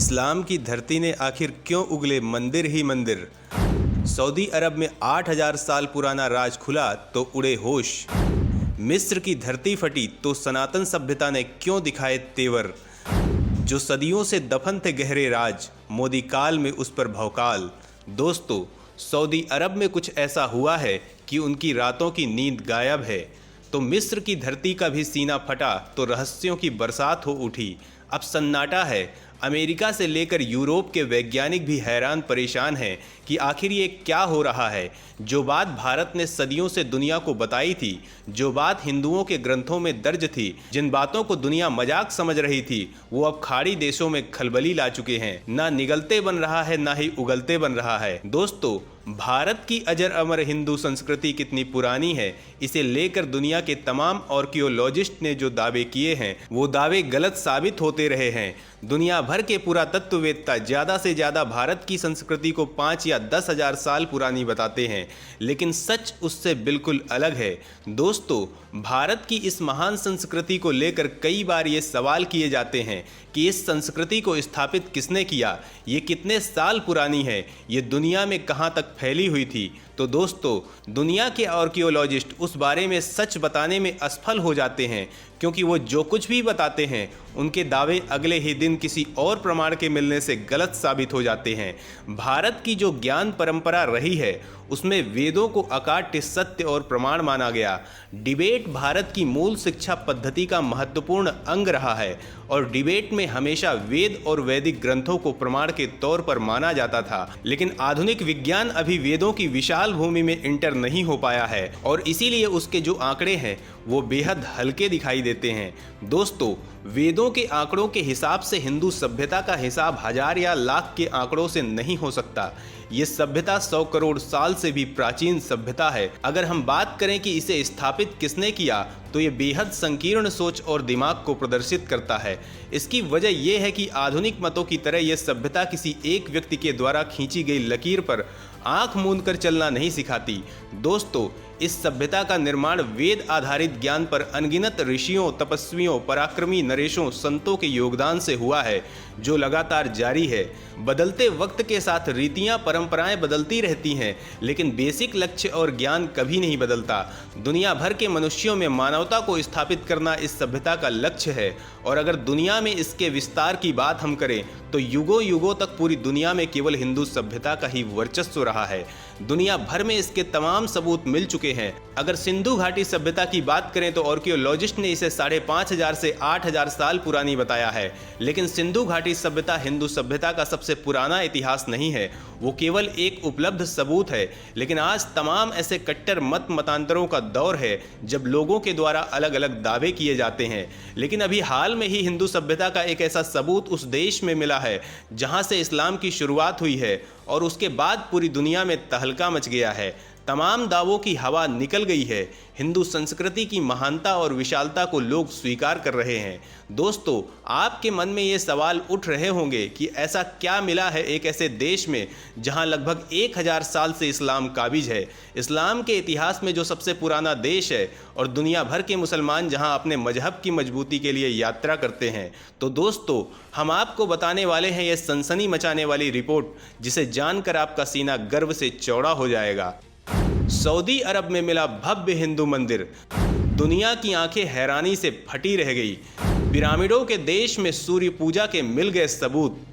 इस्लाम की धरती ने आखिर क्यों उगले मंदिर ही मंदिर। सऊदी अरब में 8000 साल पुराना राज खुला तो उड़े होश। मिस्र की धरती फटी तो सनातन सभ्यता ने क्यों दिखाए तेवर। जो सदियों से दफन थे गहरे राज, मोदी काल में उस पर भौकाल। दोस्तों, सऊदी अरब में कुछ ऐसा हुआ है कि उनकी रातों की नींद गायब है। तो मिस्र की धरती का भी सीना फटा तो रहस्यों की बरसात हो उठी। अब सन्नाटा है। अमेरिका से लेकर यूरोप के वैज्ञानिक भी हैरान परेशान हैं कि आखिर ये क्या हो रहा है। जो बात भारत ने सदियों से दुनिया को बताई थी, जो बात हिंदुओं के ग्रंथों में दर्ज थी, जिन बातों को दुनिया मजाक समझ रही थी, वो अब खाड़ी देशों में खलबली ला चुके हैं। ना निगलते बन रहा है, ना ही उगलते बन रहा है। दोस्तों, भारत की अजर अमर हिंदू संस्कृति कितनी पुरानी है, इसे लेकर दुनिया के तमाम आर्कियोलॉजिस्ट ने जो दावे किए हैं, वो दावे गलत साबित होते रहे हैं। दुनिया भर के पुरातत्ववेत्ता ज़्यादा से ज़्यादा भारत की संस्कृति को 5 या 10,000 साल पुरानी बताते हैं, लेकिन सच उससे बिल्कुल अलग है। दोस्तों, भारत की इस महान संस्कृति को लेकर कई बार ये सवाल किए जाते हैं कि इस संस्कृति को स्थापित किसने किया, ये कितने साल पुरानी है, ये दुनिया में कहाँ तक फैली हुई थी। तो दोस्तों, दुनिया के आर्कियोलॉजिस्ट उस बारे में सच बताने में असफल हो जाते हैं, क्योंकि वो जो कुछ भी बताते हैं उनके दावे अगले ही दिन किसी और प्रमाण के मिलने से गलत साबित हो जाते हैं। भारत की जो ज्ञान परंपरा रही है उसमें वेदों को अकाट्य सत्य और प्रमाण माना गया। डिबेट भारत की मूल शिक्षा पद्धति का महत्वपूर्ण अंग रहा है और डिबेट में हमेशा वेद और वैदिक ग्रंथों को प्रमाण के तौर पर माना जाता था। लेकिन आधुनिक विज्ञान अभी वेदों की विशाल भूमि में इंटर नहीं हो पाया है और इसीलिए उसके जो आंकड़े हैं वो बेहद हल्के दिखाई देते हैं। दोस्तों, वेदों के आंकड़ों के हिसाब से हिंदू सभ्यता का हिसाब 1000 या लाख के आंकड़ों से नहीं हो सकता। ये सभ्यता 100 करोड़ साल से भी प्राचीन सभ्यता है। अगर हम बात करें कि इसे स्थापित किसने किया, तो ये बेहद संकीर्ण सोच और दिमाग को प्रदर्शित करता है। इसकी वजह यह है कि आधुनिक मतों की तरह यह सभ्यता किसी एक व्यक्ति के द्वारा खींची गई लकीर पर आंख मूंद कर चलना नहीं सिखाती। दोस्तों, इस सभ्यता का निर्माण वेद आधारित ज्ञान पर अनगिनत ऋषियों, तपस्वियों, पराक्रमी नरेशों, संतों के योगदान से हुआ है, जो लगातार जारी है। बदलते वक्त के साथ रीतियां, परंपराएं बदलती रहती हैं, लेकिन बेसिक लक्ष्य और ज्ञान कभी नहीं बदलता। दुनिया भर के मनुष्यों में मानवता को स्थापित करना इस सभ्यता का लक्ष्य है और अगर दुनिया में इसके विस्तार की बात हम करें तो युगों युगों तक पूरी दुनिया में केवल हिंदू सभ्यता का ही वर्चस्व रहा है। दुनिया भर में इसके तमाम सबूत मिल चुके हैं। अगर सिंधु घाटी सभ्यता की बात करें तो आर्कियोलॉजिस्ट ने इसे 5500 से 8000 साल पुरानी बताया है, लेकिन सिंधु घाटी सभ्यता हिंदू सभ्यता का सबसे पुराना इतिहास नहीं है, वो केवल एक उपलब्ध सबूत है। लेकिन आज तमाम ऐसे कट्टर मत मतांतरों का दौर है जब लोगों के द्वारा अलग अलग दावे किए जाते हैं। लेकिन अभी हाल में ही हिंदू सभ्यता का एक ऐसा सबूत उस देश में मिला है जहां से इस्लाम की शुरुआत हुई है और उसके बाद पूरी दुनिया में तहलका मच गया है। तमाम दावों की हवा निकल गई है। हिंदू संस्कृति की महानता और विशालता को लोग स्वीकार कर रहे हैं। दोस्तों, आपके मन में ये सवाल उठ रहे होंगे कि ऐसा क्या मिला है एक ऐसे देश में जहां लगभग 1000 साल से इस्लाम काबिज है, इस्लाम के इतिहास में जो सबसे पुराना देश है और दुनिया भर के मुसलमान जहां अपने मजहब की मजबूती के लिए यात्रा करते हैं। तो दोस्तों, हम आपको बताने वाले हैं ये सनसनी मचाने वाली रिपोर्ट, जिसे जानकर आपका सीना गर्व से चौड़ा हो जाएगा। सऊदी अरब में मिला भव्य हिंदू मंदिर, दुनिया की आंखें हैरानी से फटी रह गई। पिरामिडों के देश में सूर्य पूजा के मिल गए सबूत।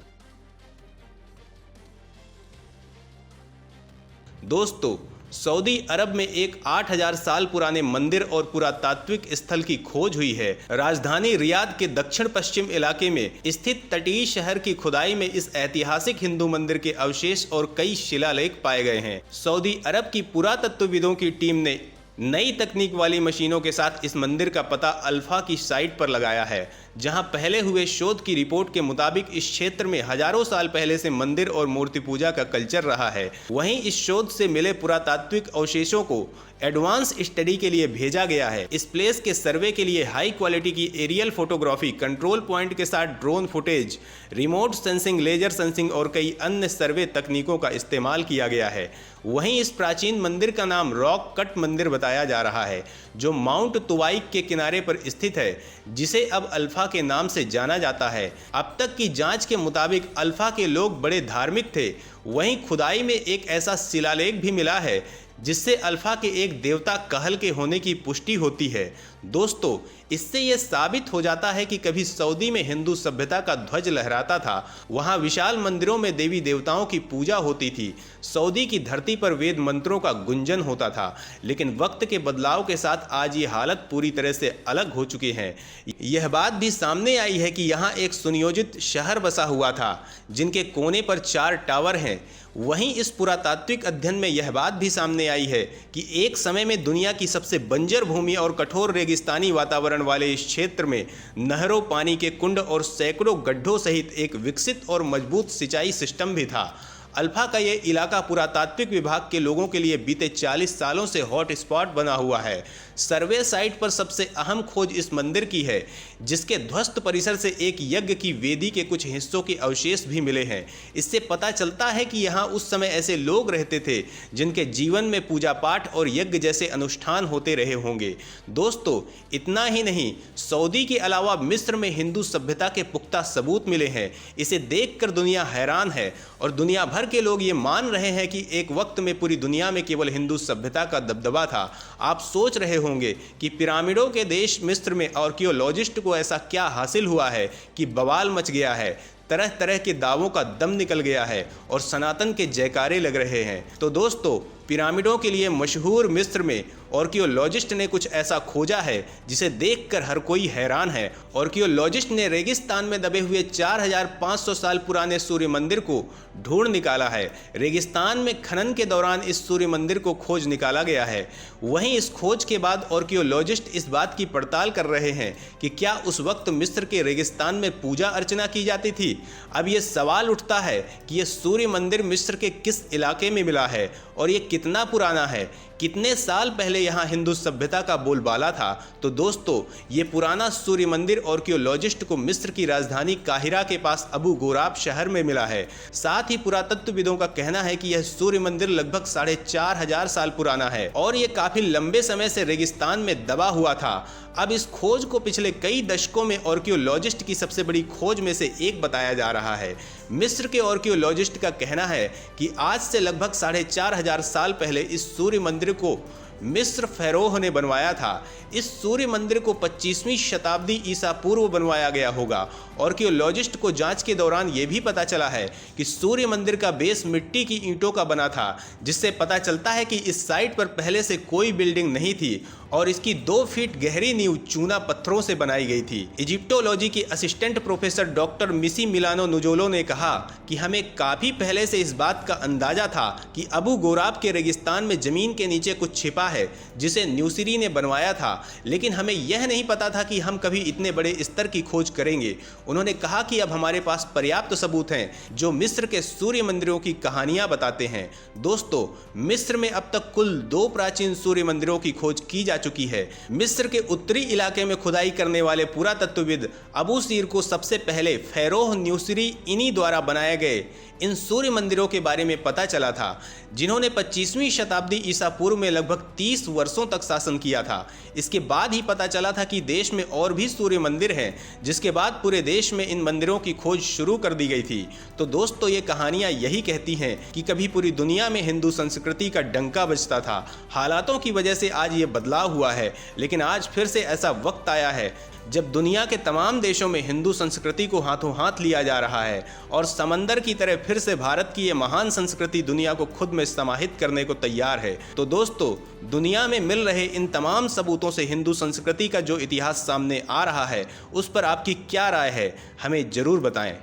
दोस्तों, सऊदी अरब में एक 8000 साल पुराने मंदिर और पुरातात्विक स्थल की खोज हुई है। राजधानी रियाद के दक्षिण पश्चिम इलाके में स्थित तटीय शहर की खुदाई में इस ऐतिहासिक हिंदू मंदिर के अवशेष और कई शिलालेख पाए गए हैं। सऊदी अरब की पुरातत्वविदों की टीम ने नई तकनीक वाली मशीनों के साथ इस मंदिर का पता अल्फा की साइट पर लगाया है, जहां पहले हुए शोध की रिपोर्ट के मुताबिक इस क्षेत्र में हजारों साल पहले से मंदिर और मूर्ति पूजा का कल्चर रहा है। वहीं इस शोध से मिले पुरातात्विक अवशेषों को एडवांस स्टडी के लिए भेजा गया है। इस प्लेस के सर्वे के लिए हाई क्वालिटी की एरियल फोटोग्राफी, कंट्रोल पॉइंट के साथ drone footage, remote sensing, laser sensing और कई अन्य सर्वे तकनीकों का इस्तेमाल किया गया है। वहीं इस प्राचीन मंदिर का नाम रॉक कट मंदिर बताया जा रहा है, जो माउंट तुवाइक के किनारे पर स्थित है, जिसे अब अल्फा के नाम से जाना जाता है। अब तक की जांच के मुताबिक अल्फा के लोग बड़े धार्मिक थे। वहीं खुदाई में एक ऐसा शिलालेख भी मिला है जिससे अल्फा के एक देवता कहल के होने की पुष्टि होती है। दोस्तों, इससे यह साबित हो जाता है कि कभी सऊदी में हिंदू सभ्यता का ध्वज लहराता था। वहाँ विशाल मंदिरों में देवी देवताओं की पूजा होती थी। सऊदी की धरती पर वेद मंत्रों का गुंजन होता था। लेकिन वक्त के बदलाव के साथ आज ये हालत पूरी तरह से अलग हो चुकी है। यह बात भी सामने आई है कि यहाँ एक सुनियोजित शहर बसा हुआ था, जिनके कोने पर 4 टावर हैं। वहीं इस पुरातात्विक अध्ययन में यह बात भी सामने आई है कि एक समय में दुनिया की सबसे बंजर भूमि और कठोर रेगिस्तानी वातावरण वाले इस क्षेत्र में नहरों, पानी के कुंड और सैकड़ों गड्ढों सहित एक विकसित और मजबूत सिंचाई सिस्टम भी था। अल्फा का ये इलाका पुरातात्विक विभाग के लोगों के लिए बीते 40 सालों से हॉट स्पॉट बना हुआ है। सर्वे साइट पर सबसे अहम खोज इस मंदिर की है, जिसके ध्वस्त परिसर से एक यज्ञ की वेदी के कुछ हिस्सों के अवशेष भी मिले हैं। इससे पता चलता है कि यहाँ उस समय ऐसे लोग रहते थे जिनके जीवन में पूजा पाठ और यज्ञ जैसे अनुष्ठान होते रहे होंगे। दोस्तों, इतना ही नहीं, सऊदी के अलावा मिस्र में हिंदू सभ्यता के पुख्ता सबूत मिले हैं। इसे देखकर दुनिया हैरान है और दुनिया भर के लोग ये मान रहे हैं कि एक वक्त में पूरी दुनिया में केवल हिंदू सभ्यता का दबदबा था। आप सोच रहे होंगे कि पिरामिडों के देश मिस्र में आर्कियोलॉजिस्ट को ऐसा क्या हासिल हुआ है कि बवाल मच गया है। तरह तरह के दावों का दम निकल गया है और सनातन के जयकारे लग रहे हैं। तो दोस्तों, पिरामिडों के लिए मशहूर मिस्र में आर्कियोलॉजिस्ट ने कुछ ऐसा खोजा है जिसे देखकर हर कोई हैरान है। आर्कियोलॉजिस्ट ने रेगिस्तान में दबे हुए 4500 साल पुराने सूर्य मंदिर को ढूंढ निकाला है। रेगिस्तान में खनन के दौरान इस सूर्य मंदिर को खोज निकाला गया है। वहीं इस खोज के बाद आर्कियोलॉजिस्ट इस बात की पड़ताल कर रहे हैं कि क्या उस वक्त मिस्र के रेगिस्तान में पूजा अर्चना की जाती थी। अब ये सवाल उठता है कि यह सूर्य मंदिर मिस्र के किस इलाके में मिला है और ये कितना पुराना है, कितने साल पहले यहाँ हिंदू सभ्यता का बोलबाला था। तो दोस्तों, ये पुराना सूर्य मंदिर आर्कियोलॉजिस्ट को मिस्र की राजधानी काहिरा के पास अबू गोराब शहर में मिला है। साथ ही पुरातत्वविदों का कहना है कि यह सूर्य मंदिर लगभग 4500 साल पुराना है और ये काफी लंबे समय से रेगिस्तान में दबा हुआ था। अब इस खोज को पिछले कई दशकों में आर्कियोलॉजिस्ट की सबसे बड़ी खोज में से एक बताया जा रहा है। मिस्र के आर्कियोलॉजिस्ट का कहना है कि आज से लगभग 4500 साल पहले इस सूर्य मंदिर को मिस्र फैरोह ने बनवाया था। इस सूर्य मंदिर को 25वीं शताब्दी ईसा पूर्व बनवाया गया होगा। आर्कियोलॉजिस्ट को जांच के दौरान यह भी पता चला है कि सूर्य मंदिर का बेस मिट्टी की ईंटों का बना था, जिससे पता चलता है कि इस साइट पर पहले से कोई बिल्डिंग नहीं थी और इसकी 2 फीट गहरी नींव चूना पत्थरों से बनाई गई थी। इजिप्टोलॉजी की असिस्टेंट प्रोफेसर डॉक्टर मिसी मिलानो नुजोलो ने कहा कि हमें काफ़ी पहले से इस बात का अंदाजा था कि अबू गोराब के रेगिस्तान में ज़मीन के नीचे कुछ छिपा है जिसे न्यूसिरी ने बनवाया था, लेकिन हमें यह नहीं पता था कि हम कभी इतने बड़े स्तर की खोज करेंगे। उन्होंने कहा कि अब हमारे पास पर्याप्त सबूत हैं जो मिस्र के सूर्य मंदिरों की कहानियां बताते हैं। दोस्तों, मिस्र में अब तक कुल 2 प्राचीन सूर्य मंदिरों की खोज की जा चुकी है। मिस्र के उत्तरी इलाके में खुदाई करने वाले पुरातत्वविद अबू सीर को सबसे पहले फैरोह न्यूसिरी इन्हीं द्वारा बनाए गए इन सूर्य मंदिरों के बारे में पता चला था, जिन्होंने 25वीं शताब्दी ईसा पूर्व में लगभग 30 वर्षों तक शासन किया था। इसके बाद ही पता चला था कि देश में और भी सूर्य मंदिर हैं, जिसके बाद पूरे देश में इन मंदिरों की खोज शुरू कर दी गई थी। तो दोस्तों, ये कहानियां यही कहती हैं कि कभी पूरी दुनिया में हिंदू संस्कृति का डंका बजता था। हालातों की वजह से आज ये बदलाव हुआ है, लेकिन आज फिर से ऐसा वक्त आया है जब दुनिया के तमाम देशों में हिंदू संस्कृति को हाथों हाथ लिया जा रहा है और समंदर की तरह फिर से भारत की ये महान संस्कृति दुनिया को खुद में समाहित करने को तैयार है। तो दोस्तों, दुनिया में मिल रहे इन तमाम सबूतों से हिंदू संस्कृति का जो इतिहास सामने आ रहा है, उस पर आपकी क्या राय है, हमें जरूर बताएं।